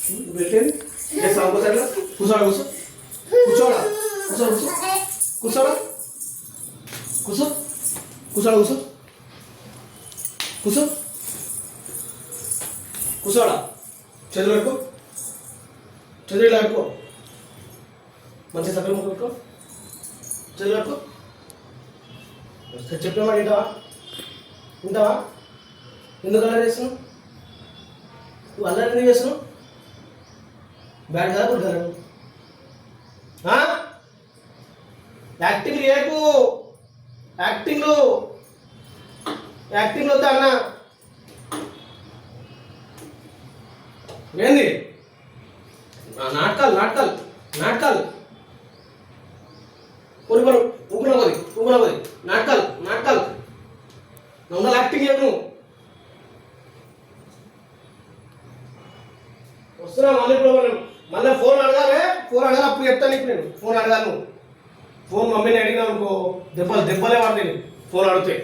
పెట్టేది చేస్తాను ఒకసారి కూర్చోడా కూర్చో కూర్చోడా కూర్చో కూర్చో కూర్చోడా కూర్చో కూర్చోడా కూర్చో కూర్చో కూర్చోడా చేతులు పెట్టుకో చేతులు ఇలా పెట్టుకో మంచి సగం ముక్క పెట్టుకో చేతులు పెట్టుకో చెప్పే మాట వింటావా వింటావా ఎందుకు అలా చేస్తున్నావు నువ్వు అల్లరి ఎందుకు చేస్తున్నావు బ్యాడ్ కదా గుడ్ కదా యాక్టింగ్ చేయకు యాక్టింగ్లో వద్దా అన్న ఏంది నాటకాలు నాటకాలు నాటకాలు ఊరుకోరు ఊకున పోయి నాటకాలు నాటకాలు నువ్వు యాక్టింగ్ చేయకు నువ్వు వస్తున్నా మళ్ళీ ఇప్పుడు మళ్ళీ ఫోన్ అడగాలి అప్పుడు చెప్తాను నీకు నేను ఫోన్ అడగాను ఫోన్ మమ్మీని అడిగినా అనుకో దెబ్బలే వాడు నేను ఫోన్ అడిగితే